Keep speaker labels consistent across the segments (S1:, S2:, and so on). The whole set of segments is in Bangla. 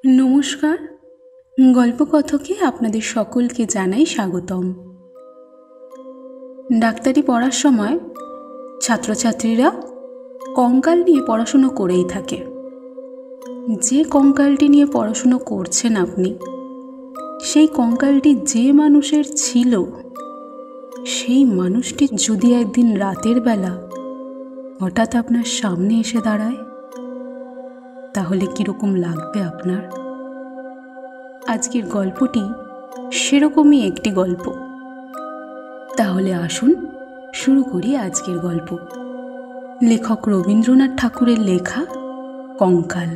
S1: নমস্কার, গল্পকথকে আপনাদের সকলকে জানাই স্বাগতম। ডাক্তারি পড়ার সময় ছাত্রছাত্রীরা কঙ্কাল নিয়ে পড়াশুনো করেই থাকে। যে কঙ্কালটি নিয়ে পড়াশুনো করছেন আপনি, সেই কঙ্কালটি যে মানুষের ছিল, সেই মানুষটি যদি একদিন রাতের বেলা হঠাৎ আপনার সামনে এসে দাঁড়ায়, তাহলে কীরকম লাগবে আপনার? আজকের গল্পটি সেরকমই একটি গল্প। তাহলে আসুন শুরু করি আজকের গল্প। লেখক রবীন্দ্রনাথ ঠাকুরের লেখা কঙ্কাল।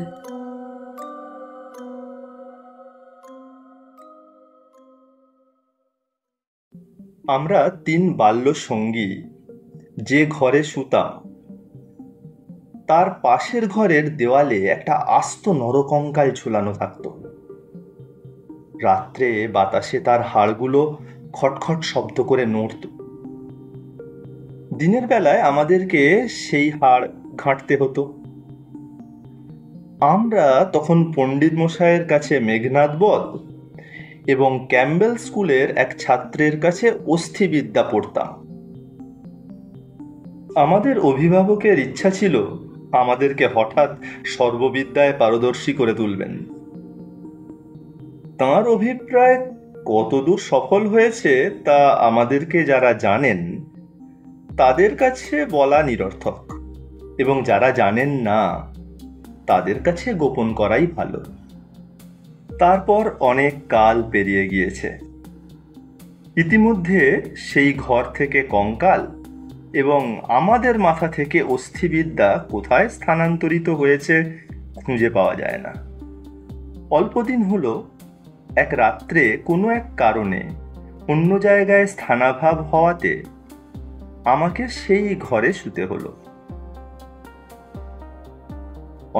S2: আমরা 3 বাল্য সঙ্গী যে ঘরে শুতাম, তার পাশের ঘরের দেওয়ালে একটা আস্ত নরকঙ্কাল ঝুলানো থাকতো। রাত্রে বাতাসে তার হাড়গুলো খটখট শব্দ করে নড়ত। দিনের বেলায় আমাদেরকে সেই হাড় ঘাঁটতে হতো। আমরা তখন পণ্ডিত মশাইয়ের কাছে মেঘনাদ বধ এবং ক্যাম্বেল স্কুলের এক ছাত্রের কাছে অস্থিবিদ্যা পড়তাম। আমাদের অভিভাবকের ইচ্ছা ছিল আমাদেরকে হঠাৎ সর্ববিদ্যায় পারদর্শী করে তুলবেন। তাঁর অভিপ্রায় কতদূর সফল হয়েছে তা আমাদেরকে যারা জানেন তাদের কাছে বলা নিরর্থক, এবং যারা জানেন না তাদের কাছে গোপন করাই ভালো। তারপর অনেক কাল পেরিয়ে গিয়েছে। ইতিমধ্যে সেই ঘর থেকে কঙ্কাল এবং আমাদের মাথা থেকে অস্থিবিদ্যা কোথায় স্থানান্তরিত হয়েছে খুঁজে পাওয়া যায় না। অল্পদিন হলো এক রাত্রে কোনো এক কারণে অন্য জায়গায় স্থানাভাব হওয়াতে আমাকে সেই ঘরে শুতে হলো।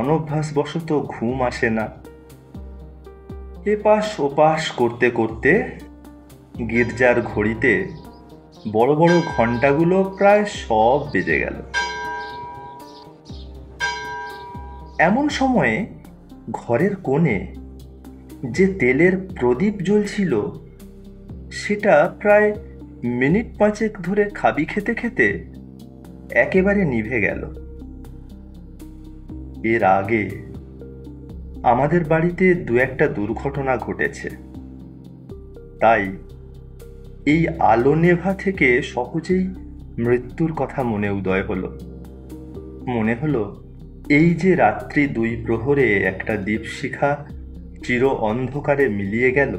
S2: অনভ্যাসবশত ঘুম আসে না। এপাশ ওপাশ করতে করতে গির্জার ঘড়িতে বড় বড় ঘন্টাগুলো প্রায় সব বেজে গেল। এমন সময়ে ঘরের কোণে যে তেলের প্রদীপ জ্বলছিল, সেটা প্রায় মিনিট 5 ধরে খাবি খেতে খেতে একেবারে নিভে গেল। এর আগে আমাদের বাড়িতে 2-1টা দুর্ঘটনা ঘটেছে, তাই এই আলো নেভা থেকে সহজেই মৃত্যুর কথা মনে উদয় হলো। মনে হলো এই যে রাত্রি 2 প্রহরে একটা দীপশিখা চির অন্ধকারে মিলিয়ে গেল,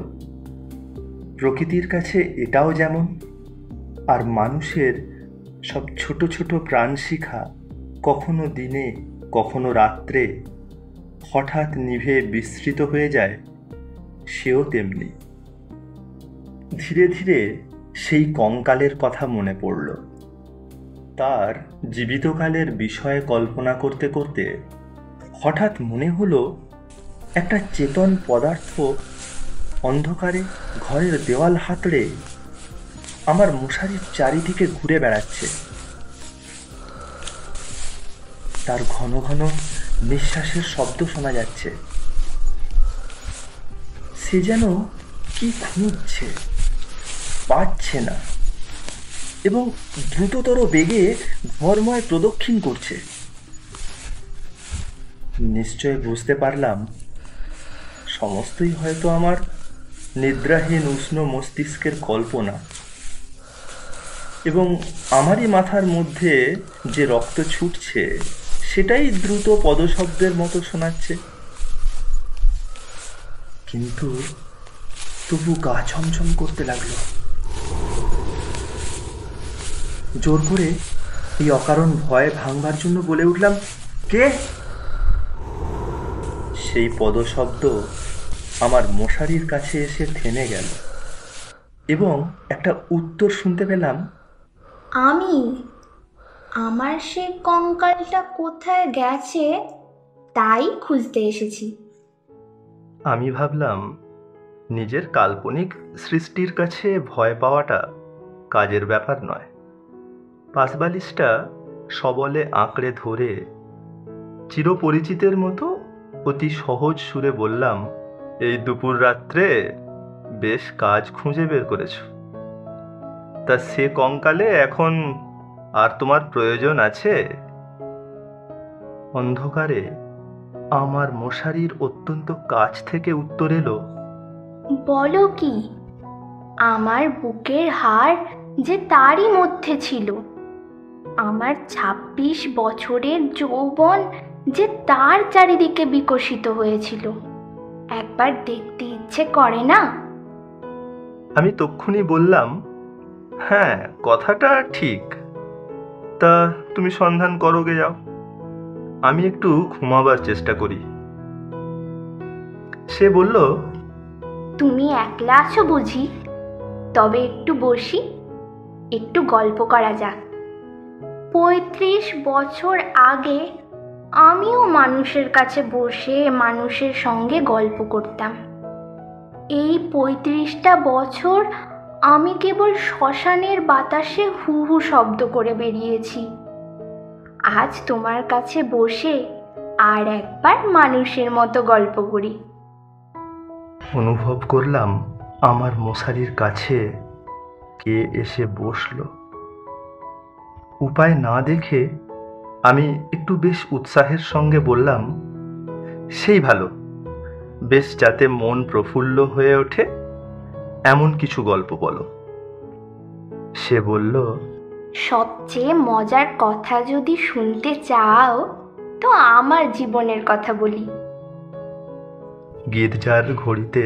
S2: প্রকৃতির কাছে এটাও যেমন, আর মানুষের সব ছোট ছোট প্রাণশিখা কখনো দিনে কখনো রাত্রে হঠাৎ নিভে বিস্মৃত হয়ে যায়, সেও তেমনি। ধীরে ধীরে সেই কঙ্কালের কথা মনে পড়ল। তার জীবিতকালের বিষয়ে কল্পনা করতে করতে হঠাৎ মনে হলো একটা চেতন পদার্থ অন্ধকারে ঘরের দেওয়াল হাতড়ে আমার মশারির চারিদিকে ঘুরে বেড়াচ্ছে। তার ঘন ঘন নিঃশ্বাসের শব্দ শোনা যাচ্ছে। সে যেন কি খুঁজছে, পাচ্ছে না, এবং দ্রুততর বেগে ঘরময় প্রদক্ষিণ করছে। নিশ্চয় বুঝতে পারলাম সমস্তই হয়তো আমার নিদ্রাহীন উষ্ণ মস্তিষ্কের কল্পনা, এবং আমারই মাথার মধ্যে যে রক্ত ছুটছে সেটাই দ্রুত পদশব্দের মতো শোনাচ্ছে। কিন্তু তবু গা ছমছম করতে লাগলো। জোর করে এই অকারণ ভয় ভাঙবার জন্য বলে উঠলাম, কে? সেই পদশব্দ আমার মশারির কাছে এসে থেমে গেল, এবং একটা উত্তর শুনতে পেলাম,
S3: আমি। আমার সে কঙ্কালটা কোথায় গেছে তাই খুঁজতে এসেছি।
S2: আমি ভাবলাম নিজের কাল্পনিক সৃষ্টির কাছে ভয় পাওয়াটা কাজের ব্যাপার নয়। পাশবালিশটা সবলে আঁকড়ে ধরে চিরপরিচিতের মতো অতি সহজ সুরে বললাম, এই দুপুর রাত্রে বেশ কাজ খুঁজে বের করেছো। তা সে কঙ্কালে এখন আর তোমার প্রয়োজন আছে? অন্ধকারে আমার মশারির অত্যন্ত কাছ থেকে উত্তর এলো,
S3: বলো কি? আমার বুকের হাড় যে তারই মধ্যে ছিল, আমার ২৬ বছরের যৌবন যে তার চারিদিকে বিকশিত হয়েছিল, একবার দেখতে ইচ্ছে করে না?
S2: আমি তক্ষুনি বললাম, হ্যাঁ কথাটা ঠিক। তা তুমি সন্ধান করো গে যাও, আমি একটু ঘুমাবার চেষ্টা করি। সে বলল,
S3: তুমি একলা আছো বুঝি? তবে একটু বসি, একটু গল্প করা যাক। ৩৫ বছর আগে আমিও মানুষের কাছে বসে মানুষের সঙ্গে গল্প করতাম। এই ৩৫টা বছর আমি কেবল শ্মশানের বাতাসে হু হু শব্দ করে বেরিয়েছি। আজ তোমার কাছে বসে আর একবার মানুষের মতো গল্প করি।
S2: অনুভব করলাম আমার মশারির কাছে কে এসে বসলো। উপায় না দেখে আমি একটু বেশ উৎসাহের সঙ্গে বললাম, সেই ভালো, বেশ যাতে মন প্রফুল্ল হয়ে ওঠে এমন কিছু গল্প বলো। সে বলল,
S3: সবচেয়ে মজার কথা যদি শুনতে চাও তো আমার জীবনের কথা বলি।
S2: গির্জার ঘড়িতে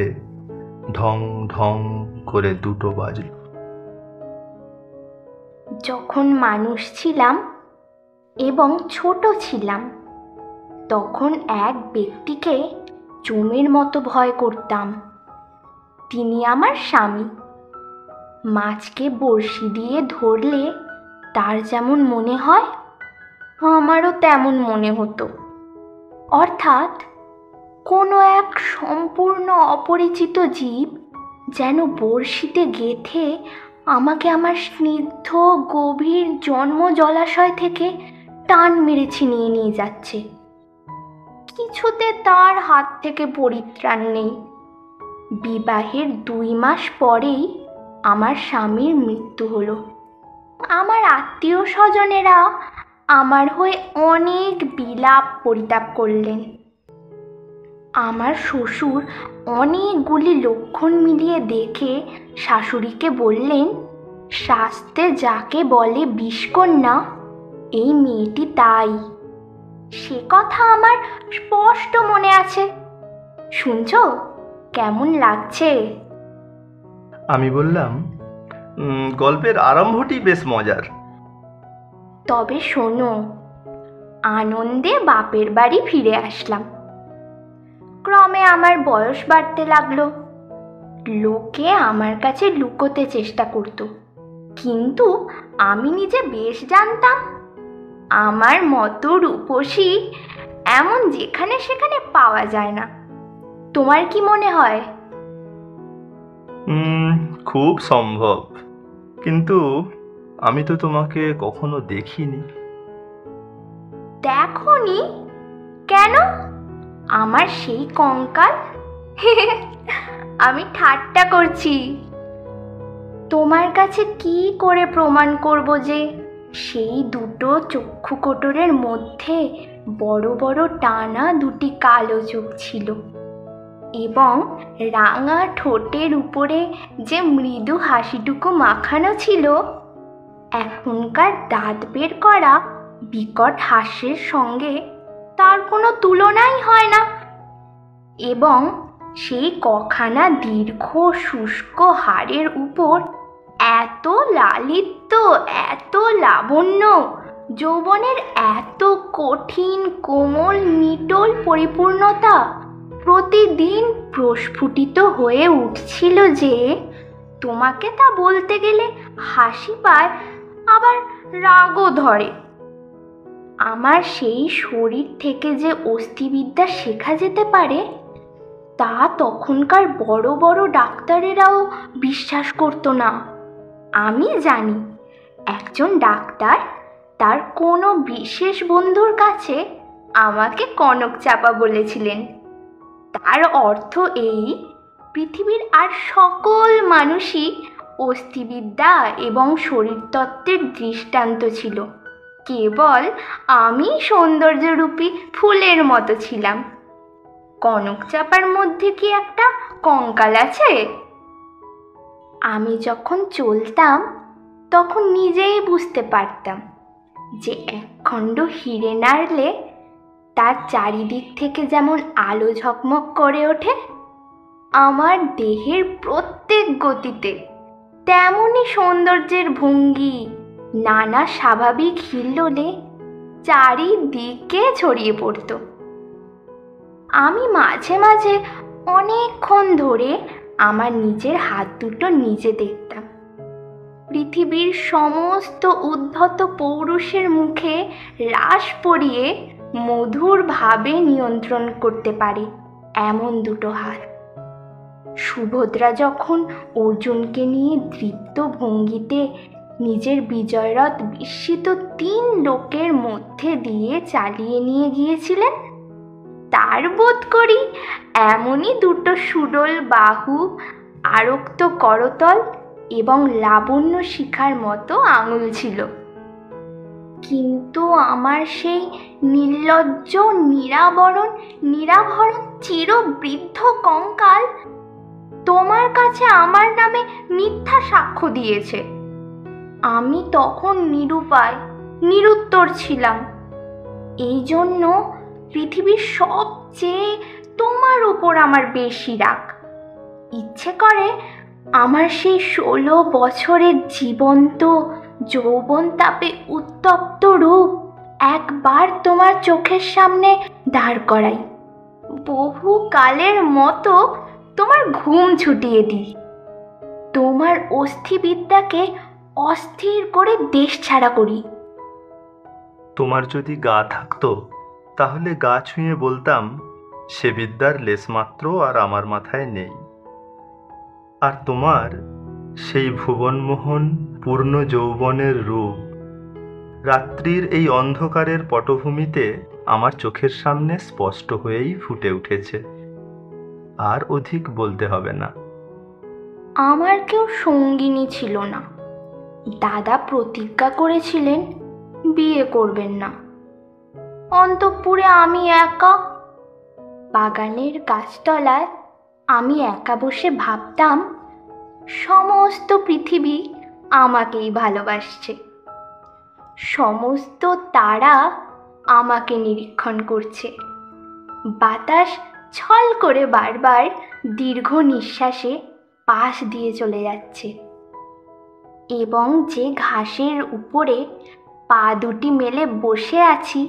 S2: ঢং ঢং করে 2টো বাজল।
S3: যখন মানুষ ছিলাম এবং ছোট ছিলাম, তখন এক ব্যক্তিকে জমের মতো ভয় করতাম। তিনি আমার স্বামী। মাছকে বড়শি দিয়ে ধরলে তার যেমন মনে হয়, আমারও তেমন মনে হতো। অর্থাৎ কোনো এক সম্পূর্ণ অপরিচিত জীব যেন বড়শিতে গেঁথে আমাকে আমার স্নিগ্ধ গভীর জন্ম জলাশয় থেকে টান মেরে ছিনিয়ে নিয়ে যাচ্ছে। কিছুতে তার হাত থেকে পরিত্রাণ নেই। বিবাহের 2 মাস পরেই আমার স্বামীর মৃত্যু হলো। আমার আত্মীয় স্বজনেরা আমার হয়ে অনেক বিলাপ পরিতাপ করলেন। আমার শ্বশুর অনেকগুলি লক্ষণ মিলিয়ে দেখে শাশুড়িকে বললেন, শাস্তে যাকে বলে বিষকন্যা, এই মেয়েটি তাই। সে কথা আমার স্পষ্ট মনে আছে। শুনছো কেমন লাগছে?
S2: আমি বললাম, গল্পের আরম্ভটি বেশ মজার।
S3: তবে শোনো, আনন্দে বাপের বাড়ি ফিরে আসলাম। ক্রমে আমার বয়স বাড়তে লাগলো। লোকে আমার কাছে লুকোতে চেষ্টা করত, কিন্তু আমি নিজে বেশ জানতাম আমার মতো রূপসী এমন যেখানে সেখানে পাওয়া যায় না। তোমার কি মনে হয়?
S2: খুব সম্ভব, কিন্তু আমি তো তোমাকে কখনো দেখিনি।
S3: দেখোনি? কেন? আমার সেই কঙ্কাল? আমি ঠাট্টা করছি। তোমার কাছে কি করে প্রমাণ করব যে সেই 2টো চক্ষু কোটরের মধ্যে বড় বড় টানা 2টি কালো চোখ ছিল, এবং রাঙা ঠোঁটের উপরে যে মৃদু হাসিটুকু মাখানো ছিল, এখনকার দাঁত বের করা বিকট হাস্যের সঙ্গে তার কোনো তুলনাই হয় না। এবং সেই কখানা দীর্ঘ শুষ্ক হাড়ের উপর এত লালিত্য, এত লাবণ্য, যৌবনের এত কঠিন কোমল নিটোল পরিপূর্ণতা প্রতিদিন প্রস্ফুটিত হয়ে উঠছিল যে তোমাকে তা বলতে গেলে হাসি পায়, আবার রাগও ধরে। আমার সেই শরীর থেকে যে অস্থিবিদ্যা শেখা যেতে পারে তা তখনকার বড় বড় ডাক্তারেরাও বিশ্বাস করতো না। আমি জানি একজন ডাক্তার তার কোনো বিশেষ বন্ধুর কাছে আমাকে কনক চাপা বলেছিলেন। তার অর্থ এই, পৃথিবীর আর সকল মানুষই অস্থিবিদ্যা এবং শরীরতত্ত্বের দৃষ্টান্ত ছিল, কেবল আমি সৌন্দর্যরূপী ফুলের মতো ছিলাম। কনক চাপার মধ্যে কি একটা কঙ্কাল আছে? আমি যখন চলতাম তখন নিজেই বুঝতে পারতাম যে একখণ্ড হিরে নাড়লে তার চারিদিক থেকে যেমন আলো ঝকমক করে ওঠে, আমার দেহের প্রত্যেক গতিতে তেমনই সৌন্দর্যের ভঙ্গি নানা স্বাভাবিক হিল্লোলে চারিদিকে ছড়িয়ে পড়ত। আমি মাঝে মাঝে অনেকক্ষণ ধরে আমার নিজের হাত দুটো নিজে দেখতাম। পৃথিবীর সমস্ত উদ্ধত পৌরুষের মুখে রাস পরিয়ে মধুর ভাবে নিয়ন্ত্রণ করতে পারে এমন দুটো হাত। সুভদ্রা যখন অর্জুনকে নিয়ে দৃপ্ত ভঙ্গিতে নিজের বিজয়রথ বিস্মিত 3 লোকের মধ্যে দিয়ে চালিয়ে নিয়ে গিয়েছিলেন, তার বোধ করি এমনই দুটো সুডল বাহু, আরক্ত করতল এবং লাবণ্য শিখার মতো আঙুল ছিল। কিন্তু আমার সেই নির্লজ্জ নিরাভরণ চিরবৃদ্ধ কঙ্কাল তোমার কাছে আমার নামে মিথ্যা সাক্ষ্য দিয়েছে। আমি তখন নিরুপায়, নিরুত্তর ছিলাম। এই জন্য পৃথিবীর সবচেয়ে তোমার উপর আমার বেশি রাগ। ইচ্ছে করে আমার সেই 16 বছরের জীবন্ত যৌবন তাপে উত্তপ্ত রূপ একবার তোমার চোখের সামনে দাঁড় করাই, বহু কালের মতো তোমার ঘুম ছুটিয়ে দিই, তোমার অস্থিবিদ্যাকে অস্থির করে দেশ ছাড়া করি।
S2: তোমার যদি গা থাকতো তাহলে গা ছুঁয়ে বলতাম সে বিদ্যার লেশমাত্র আর আমার মাথায় নেই। আর তোমার সেই ভুবনমোহন পূর্ণ যৌবনের রূপ রাত্রির এই অন্ধকারের পটভূমিতে আমার চোখের সামনে স্পষ্ট হয়েই ফুটে উঠেছে। আর অধিক বলতে হবে না।
S3: আমার কেউ সঙ্গিনী ছিল না। দাদা প্রতিজ্ঞা করেছিলেন বিয়ে করবেন না। অন্তঃপুরে আমি একা, বাগানের গাছতলায় আমি একা বসে ভাবতাম সমস্ত পৃথিবী আমাকেই ভালোবাসছে, সমস্ত তারা আমাকে নিরীক্ষণ করছে, বাতাস ছল করে বারবার দীর্ঘ নিঃশ্বাসে পাশ দিয়ে চলে যাচ্ছে, এবং যে ঘাসের উপরে পা দুটি মেলে বসে আছি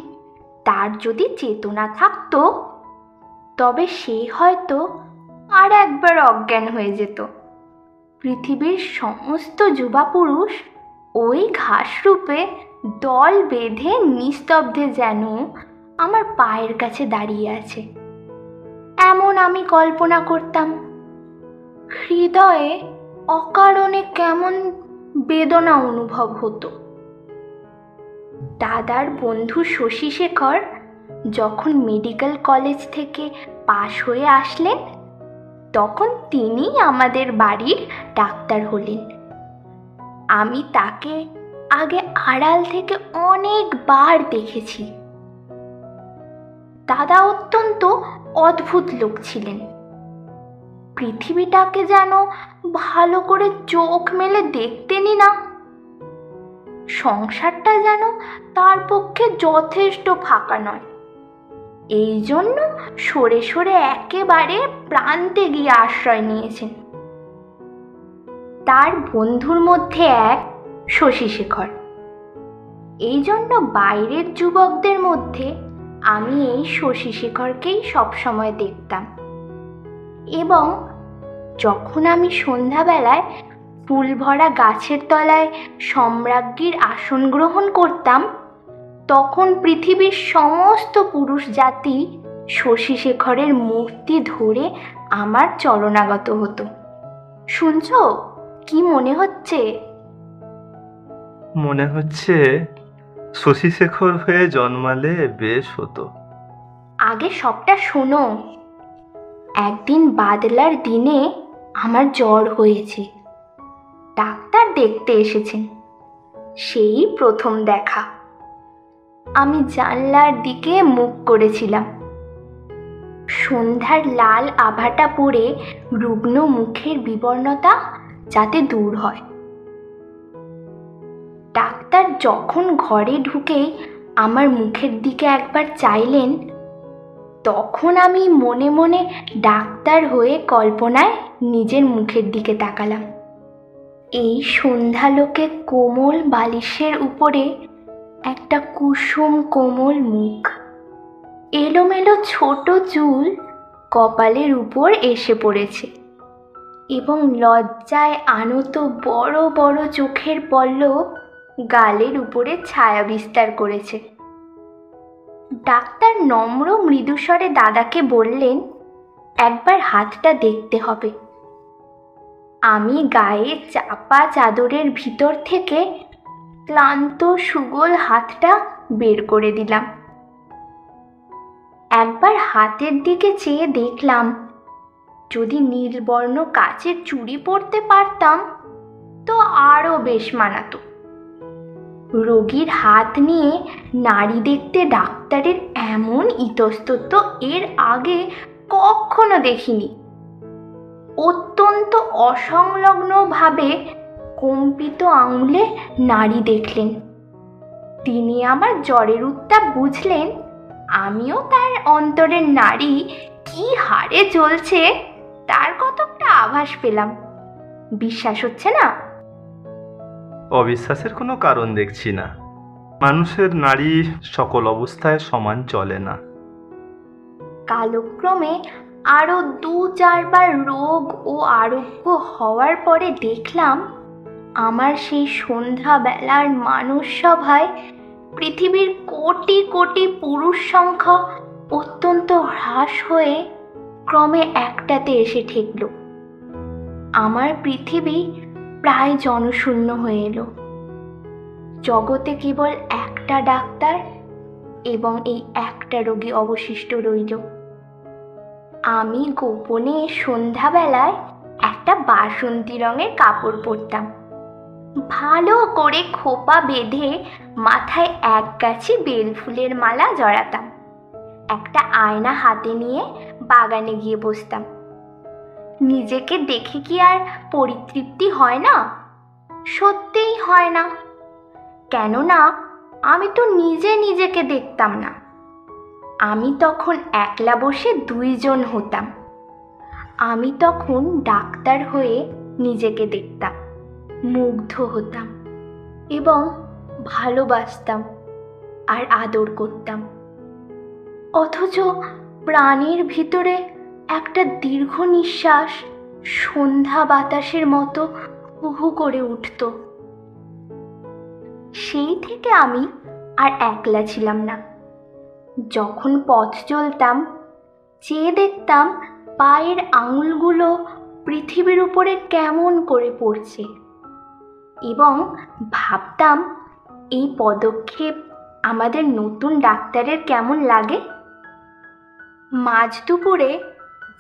S3: তার যদি চেতনা থাকতো তবে সে হয়তো আর একবার অজ্ঞান হয়ে যেত। পৃথিবীর সমস্ত যুবা পুরুষ ওই ঘাস রূপে দল বেঁধে নিস্তব্ধে যেন আমার পায়ের কাছে দাঁড়িয়ে আছে, এমন আমি কল্পনা করতাম। হৃদয়ে অকারণে কেমন বেদনা অনুভব হতো। দাদার বন্ধু শশীশেখর যখন মেডিকেল কলেজ থেকে পাশ হয়ে আসলেন তখন তিনি আমাদের বাড়ির ডাক্তার হলেন। আমি তাকে আগে আড়াল থেকে অনেকবার দেখেছি। দাদা অত্যন্ত অদ্ভুত লোক ছিলেন। পৃথিবীটাকে যেন ভালো করে চোখ মেলে দেখতেনই না। সংসারটা যেন তার পক্ষে যথেষ্ট ফাঁকা নয়। এই জন্য সরে সরে একেবারে প্রান্তে গিয়ে আশ্রয় নিয়েছেন। তার বন্ধুর মধ্যে এক শশীশেখর। এই জন্য বাইরের যুবকদের মধ্যে আমি এই শশীশেখরকেই সবসময় দেখতাম। এবং যখন আমি সন্ধ্যাবেলায় ফুল ভরা গাছের তলায় সম্রাজ্ঞীর আসন গ্রহণ করতাম তখন পৃথিবীর সমস্ত পুরুষ জাতি শশীশেখরের মূর্তি ধরে আমার চরণাগত হতো। শুনছো, কি মনে হচ্ছে?
S2: মনে হচ্ছে শশীশেখর হয়ে জন্মালে বেশ হতো।
S3: আগে সবটা শোনো। একদিন বাদলার দিনে আমার জ্বর হয়েছে। ডাক্তার দেখতে এসেছেন। সেই প্রথম দেখা। আমি জানলার দিকে মুখ করেছিলাম। সন্ধ্যার লাল আভাটা পড়ে রুগ্ন মুখের বিবর্ণতা যাতে দূর হয়। ডাক্তার যখন ঘরে ঢুকেই আমার মুখের দিকে একবার চাইলেন, তখন আমি মনে মনে ডাক্তার হয়ে কল্পনায় নিজের মুখের দিকে তাকালাম। এই সন্ধ্যালোকে কোমল বালিশের উপরে একটা কুসুম কোমল মুখ, এলোমেলো ছোট চুল কপালের উপর এসে পড়েছে এবং লজ্জায় আনত বড় বড় চোখের পল্লব গালের উপরে ছায়া বিস্তার করেছে। ডাক্তার নম্র মৃদুস্বরে দাদাকে বললেন, একবার হাতটা দেখতে হবে। আমি গায়ে চাপা চাদরের ভিতর থেকে ক্লান্ত সুগোল হাতটা বের করে দিলাম। একবার হাতের দিকে চেয়ে দেখলাম, যদি নীলবর্ণ কাচের চুড়ি পরতে পারতাম তো আরও বেশ মানাতো। রোগীর হাত নিয়ে নাড়ি দেখতে ডাক্তারের এমন ইতস্তত এর আগে কখনো দেখিনি। অত্যন্ত অসংলগ্নভাবে কম্পিত আঙুলে নাড়ি দেখলেন। তিনি আমার জ্বরের উত্তাপ বুঝলেন, আমিও তার অন্তরের নাড়ি কি হারে চলছে তার কতটা আভাস পেলাম। বিশ্বাস হচ্ছে না?
S2: অবিশ্বাসের কোনো কারণ দেখছি না। মানুষের নাড়ি সকল অবস্থায় সমান চলে না।
S3: কালক্রমে আরো ২-৪ বার রোগ ও আরোগ্য হওয়ার পরে দেখলাম, আমার সেই সন্ধ্যাবেলার মানুষ সভায় পৃথিবীর কোটি কোটি পুরুষ সংখ্যা অত্যন্ত হ্রাস হয়ে ক্রমে একটাতে এসে ঠেকল। আমার পৃথিবী প্রায় জনশূন্য হয়ে এলো। জগতে কেবল একটা ডাক্তার এবং এই একটা রোগী অবশিষ্ট রইল। আমি গোপনে সন্ধ্যাবেলায় একটা বাসন্তী রঙের কাপড় পরতাম। ভালো করে খোপা বেঁধে মাথায় এক গাছি বেলফুলের মালা জড়াতাম। একটা আয়না হাতে নিয়ে বাগানে গিয়ে বসতাম। নিজেকে দেখে কি আর পরিতৃপ্তি হয় না? সত্যিই হয় না। কেননা আমি তো নিজে নিজেকে দেখতাম না। আমি তখন একলা বসে ২ জন হতাম। আমি তখন ডাক্তার হয়ে নিজেকে দেখতাম, মুগ্ধ হতাম এবং ভালোবাসতাম আর আদর করতাম। অথচ প্রাণের ভিতরে একটা দীর্ঘ নিঃশ্বাস সন্ধ্যা বাতাসের মতো হুহু করে উঠত। সেই থেকে আমি আর একলা ছিলাম না। যখন পথ চলতাম, চেয়ে দেখতাম পায়ের আঙুলগুলো পৃথিবীর উপরে কেমন করে পড়ছে এবং ভাবতাম, এই পদক্ষেপ আমাদের নতুন ডাক্তারের কেমন লাগে। মাঝ দুপুরে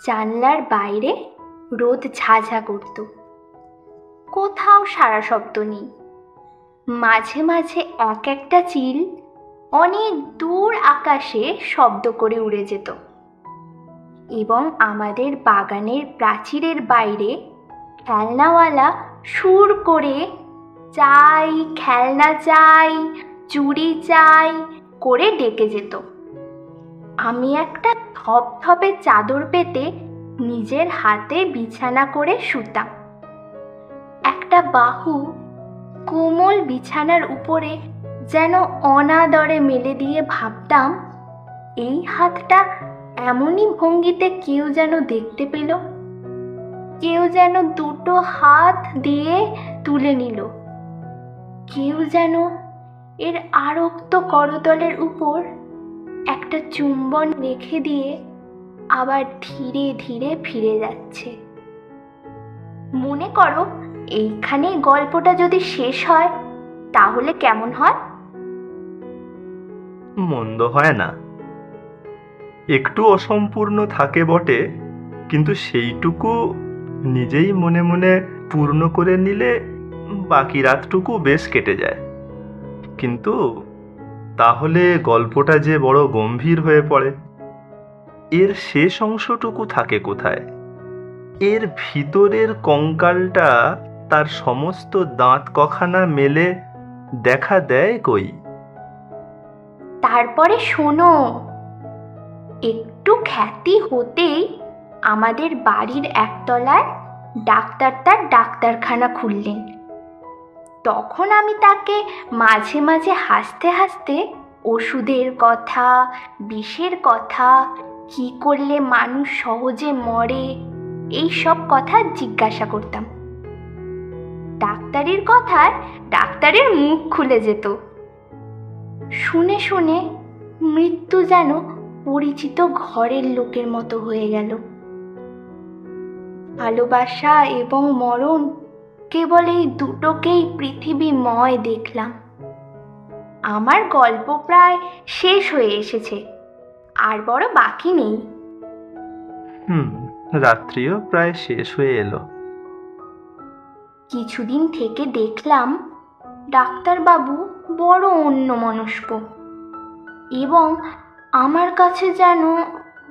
S3: জানলার বাইরে রোদ ঝাঝা করত। কোথাও সারা শব্দ নেই। মাঝে মাঝে এক একটা চিল অনেক দূর আকাশে শব্দ করে উড়ে যেত এবং আমাদের বাগানের প্রাচীরের বাইরে খেলনাওয়ালা সুর করে চাই, খেলনা চাই, চুড়ি চাই করে ডেকে যেত। আমি একটা থপথপে চাদর পেতে নিজের হাতে বিছানা করে শুতাম। একটা বাহু কোমল বিছানার উপরে যেন অনাদরে মেলে দিয়ে ভাবতাম, এই হাতটা এমনই ভঙ্গিতে কেউ যেন দেখতে পেল, কেউ যেন 2টো হাত দিয়ে তুলে নিল, কেউ যেন এর আরক্ত করতলের উপর একটা চুম্বন রেখে দিয়ে আবার ধীরে ধীরে ফিরে যাচ্ছে। মনে করো, এইখানে গল্পটা যদি শেষ হয় তাহলে কেমন হয়?
S2: মন্দ হয় না। একটু অসম্পূর্ণ থাকে বটে, কিন্তু সেইটুকু নিজেই মনে মনে পূর্ণ করে নিলে বাকি রাতটুকু বেশ কেটে যায়। কিন্তু তাহলে গল্পটা যে বড় গম্ভীর হয়ে পড়ে। এর শেষ অংশটুকু থাকে কোথায়? এর ভিতরের কঙ্কালটা তার সমস্ত দাঁত কখানা মেলে দেখা দেয় কই?
S3: তারপরে শোনো, একটু খ্যাতি হতেই আমাদের বাড়ির একতলায় ডাক্তার তার ডাক্তারখানা খুললেন। তখন আমি তাকে মাঝে মাঝে হাসতে হাসতে ওষুধের কথা, বিষের কথা, কি করলে মানুষ সহজে মরে, এই সব কথা জিজ্ঞাসা করতাম। ডাক্তারের কথায় ডাক্তারের মুখ খুলে যেত। শুনে শুনে মৃত্যু যেন পরিচিত ঘরের লোকের মতো হয়ে গেল। ভালোবাসা এবং মরণ, কেবল এই দুটোকেই পৃথিবীময় দেখলাম। আমার গল্প প্রায় শেষ হয়ে এসেছে, আর বড় বাকি নেই।
S2: রাত্রিও প্রায় শেষ হয়ে এলো।
S3: কিছুদিন থেকে দেখলাম ডাক্তারবাবু বড় অন্যমনস্ক এবং আমার কাছে যেন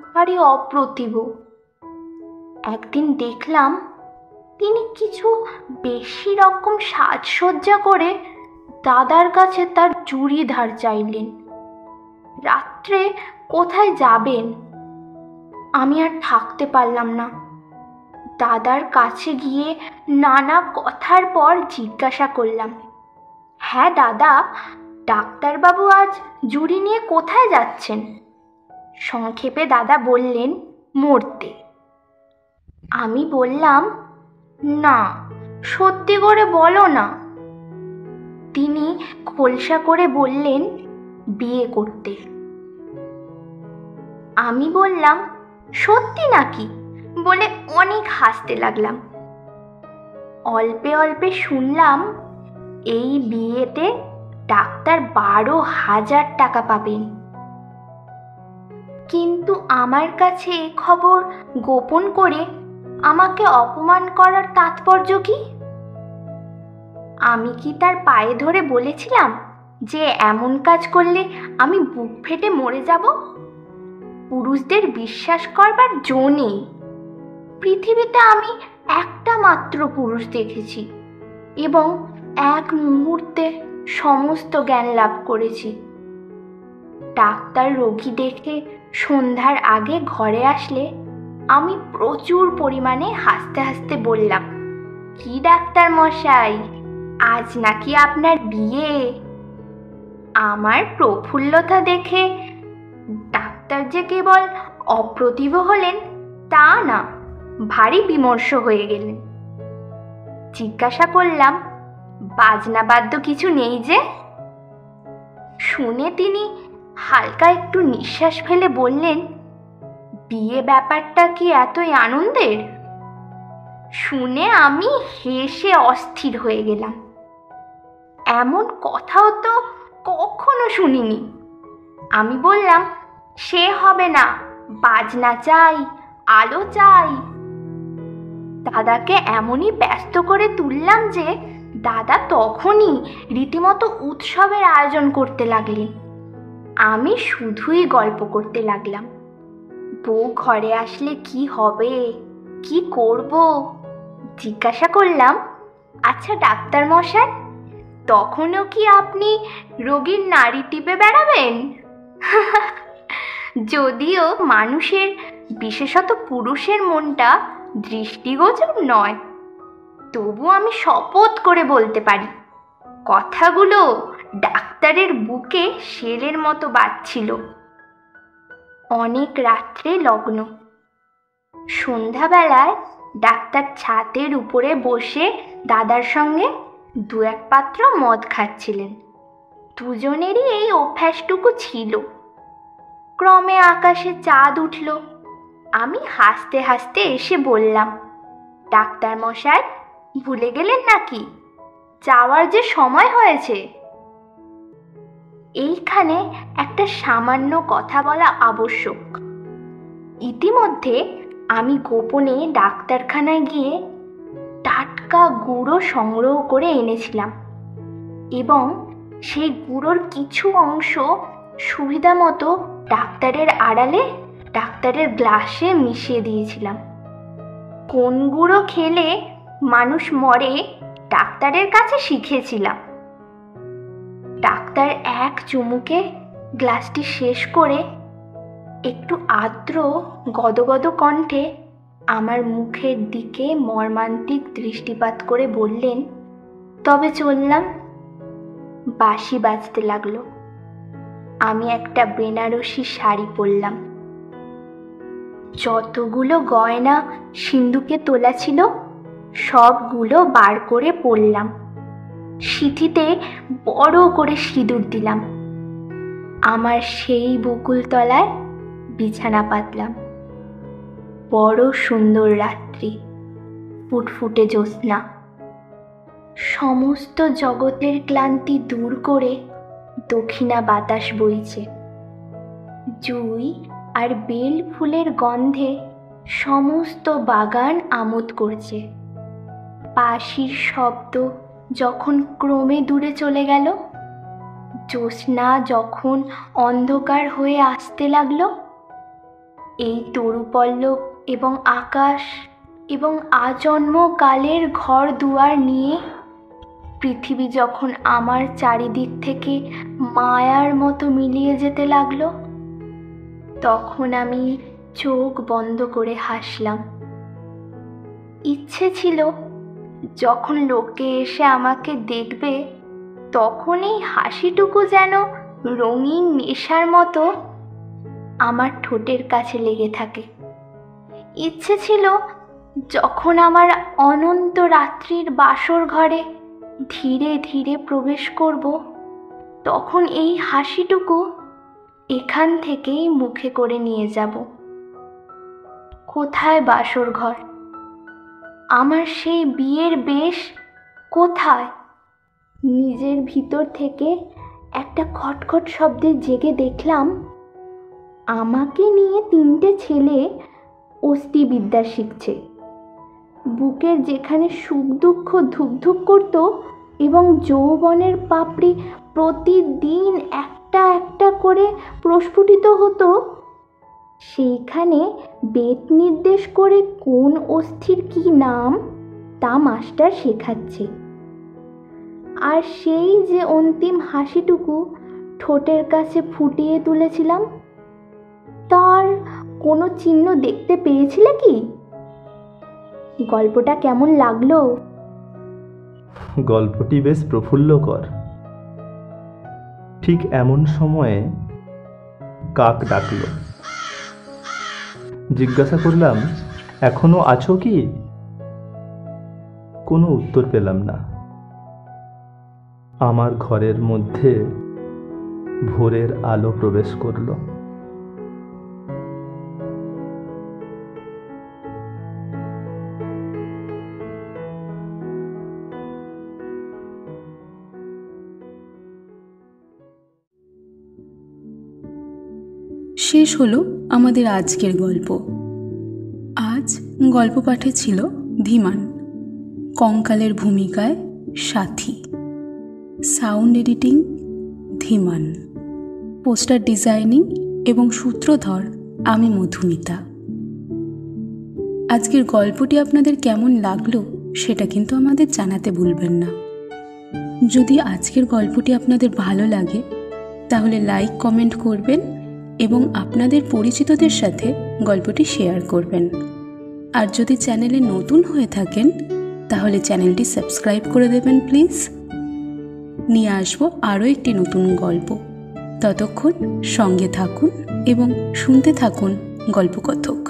S3: ভারী অপ্রতিভ। একদিন দেখলাম তিনি কিছু বেশি রকম সাজসজ্জা করে দাদার কাছে তার চুড়ি ধার চাইলেন। রাত্রে কোথায় যাবেন? আমি আর থাকতে পারলাম না। দাদার কাছে গিয়ে নানা কথার পর জিজ্ঞাসা করলাম, হ্যাঁ দাদা, ডাক্তারবাবু আজ জুড়ি নিয়ে কোথায় যাচ্ছেন? সংক্ষেপে দাদা বললেন, মরতে। আমি বললাম, না, সত্যি করে বলো না। তিনি খোলসা করে বললেন, বিয়ে করতে। আমি বললাম, সত্যি নাকি? বলে অনেক হাসতে লাগলাম। অল্পে অল্পে শুনলাম এই বিয়েতে ডাক্তার 12,000 টাকা পাবেন। কিন্তু আমার কাছে এ খবর গোপন করে আমাকে অপমান করার তাৎপর্য কি? আমি কি তার পায়ে ধরে বলেছিলাম যে এমন কাজ করলে আমি বুক ফেটে মরে যাব? পুরুষদের বিশ্বাস করবার জো নেই। পৃথিবীতে আমি একটা মাত্র পুরুষ দেখেছি এবং এক মুহূর্তে সমস্ত জ্ঞান লাভ করেছি। ডাক্তার রোগী দেখে সন্ধ্যার আগে ঘরে আসলে আমি প্রচুর পরিমাণে হাসতে হাসতে বললাম, কি ডাক্তার মশাই, আজ নাকি আপনার বিয়ে? আমার প্রফুল্লতা দেখে ডাক্তার যে কেবল অপ্রতিভ হলেন তা না, ভারী বিমর্ষ হয়ে গেলেন। জিজ্ঞাসা করলাম, বাজনা বাদ্য কিছু নেই যে? শুনে তিনি হালকা একটু নিঃশ্বাস ফেলে বললেন, বিয়ে ব্যাপারটা কি এতই আনন্দের? শুনে আমি হেসে অস্থির হয়ে গেলাম। এমন কথাও তো কখনো শুনিনি। আমি বললাম, সে হবে না, বাজনা চাই, আলো চাই। দাদাকে এমনই ব্যস্ত করে তুললাম যে দাদা তখনই রীতিমতো উৎসবের আয়োজন করতে লাগলেন। আমি শুধুই গল্প করতে লাগলাম। বউ ঘরে আসলে কি হবে, কি করব? জিজ্ঞাসা করলাম, আচ্ছা ডাক্তার মশাই, তখনও কি আপনি রোগীর নাড়ি টিপে বেড়াবেন? যদিও মানুষের, বিশেষত পুরুষের মনটা দৃষ্টিগোচর নয়, তবু আমি শপথ করে বলতে পারি কথাগুলো ডাক্তারের বুকে শেলের মতো বাজছিল। অনেক রাত্রে লগ্ন। সন্ধ্যাবেলায় ডাক্তার ছাদের উপরে বসে দাদার সঙ্গে 2-1 পাত্র মদ খাচ্ছিলেন। দুজনেরই এই অভ্যাসটুকু ছিল। ক্রমে আকাশে চাঁদ উঠল। আমি হাসতে হাসতে এসে বললাম, ডাক্তার মশাই, ভুলে গেলেন নাকি? যাওয়ার যে সময় হয়েছে। এইখানে একটা সামান্য কথা বলা আবশ্যক। ইতিমধ্যে আমি গোপনে ডাক্তারখানায় গিয়ে টাটকা গুঁড়ো সংগ্রহ করে এনেছিলাম এবং সেই গুঁড়োর কিছু অংশ সুবিধা মতো ডাক্তারের আড়ালে ডাক্তারের গ্লাসে মিশিয়ে দিয়েছিলাম। কোন গুঁড়ো খেলে মানুষ মরে ডাক্তারের কাছে শিখেছিলাম। ডাক্তার এক চুমুকে গ্লাসটি শেষ করে একটু আর্দ্র গদগদ কণ্ঠে আমার মুখের দিকে মর্মান্তিক দৃষ্টিপাত করে বললেন, তবে চললাম। বাঁশি বাজতে লাগলো। আমি একটা বেনারসি শাড়ি পরলাম। যতগুলো গয়না সিন্ধুকে তোলা ছিল সবগুলো বার করে পরলাম। সিঁথিতে বড় করে সিঁদুর দিলাম। আমার সেই বকুলতলায় বিছানা পাতলাম। বড় সুন্দর রাত্রি, ফুটফুটে জ্যোৎস্না। সমস্ত জগতের ক্লান্তি দূর করে দক্ষিণা বাতাস বইছে। জুঁই আর বেল ফুলের গন্ধে সমস্ত বাগান আমোদ করছে। বাঁশির শব্দ যখন ক্রমে দূরে চলে গেল, জ্যোৎস্না যখন অন্ধকার হয়ে আসতে লাগলো, এই তরুপল্লব এবং আকাশ এবং আজন্ম কালের ঘর দুয়ার নিয়ে পৃথিবী যখন আমার চারিদিক থেকে মায়ার মতো মিলিয়ে যেতে লাগলো, তখন আমি চোখ বন্ধ করে হাসলাম। ইচ্ছে ছিল যখন লোকে এসে আমাকে দেখবে তখন এই হাসিটুকু যেন রঙিন নেশার মতো আমার ঠোঁটের কাছে লেগে থাকে। ইচ্ছে ছিল যখন আমার অনন্ত রাত্রির বাসর ঘরে ধীরে ধীরে প্রবেশ করব, তখন এই হাসিটুকু এখান থেকেই মুখে করে নিয়ে যাব। কোথায় বাসর ঘর? আমার সেই বিয়ের বেশ কোথায়? নিজের ভিতর থেকে একটা খটখট শব্দে জেগে দেখলাম আমাকে নিয়ে 3টে ছেলে অস্থিবিদ্যা শিখছে। বুকের যেখানে সুখ দুঃখ ধুকধুক করত এবং যৌবনের পাপড়ি প্রতিদিন একটা একটা করে প্রস্ফুটিত হতো, সেইখানে বেদ নির্দেশ করে কোন অস্থির কি নাম তা মাস্টার শেখাচ্ছে। আর সেই যে অন্তিম হাসিটুকু ঠোঁটের কাছে ফুটিয়ে তুলেছিলাম, তার কোনো চিহ্ন দেখতে পেয়েছিলে কি? গল্পটা কেমন লাগলো?
S2: গল্পটি বেশ প্রফুল্লকর। ঠিক এমন সময়ে কাক ডাকলো। জিজ্ঞাসা করলাম, এখনো আছো কি? কোনো উত্তর পেলাম না। আমার ঘরের মধ্যে ভোরের আলো প্রবেশ করলো।
S1: শেষ হলো আমাদের আজকের গল্প। আজ গল্প পাঠে ছিল ধীমান, কঙ্কালের ভূমিকায় সাথী, সাউন্ড এডিটিং ধীমান, পোস্টার ডিজাইনিং এবং সূত্রধর আমি মধুমিতা। আজকের গল্পটি আপনাদের কেমন লাগলো সেটা কিন্তু আমাদের জানাতে ভুলবেন না। যদি আজকের গল্পটি আপনাদের ভালো লাগে তাহলে লাইক কমেন্ট করবেন এবং আপনাদের পরিচিতদের সাথে গল্পটি শেয়ার করবেন। আর যদি চ্যানেলে নতুন হয়ে থাকেন তাহলে চ্যানেলটি সাবস্ক্রাইব করে দেবেন প্লিজ। নিয়ে আসবো আরও একটি নতুন গল্প। ততক্ষণ সঙ্গে থাকুন এবং শুনতে থাকুন গল্পকথক।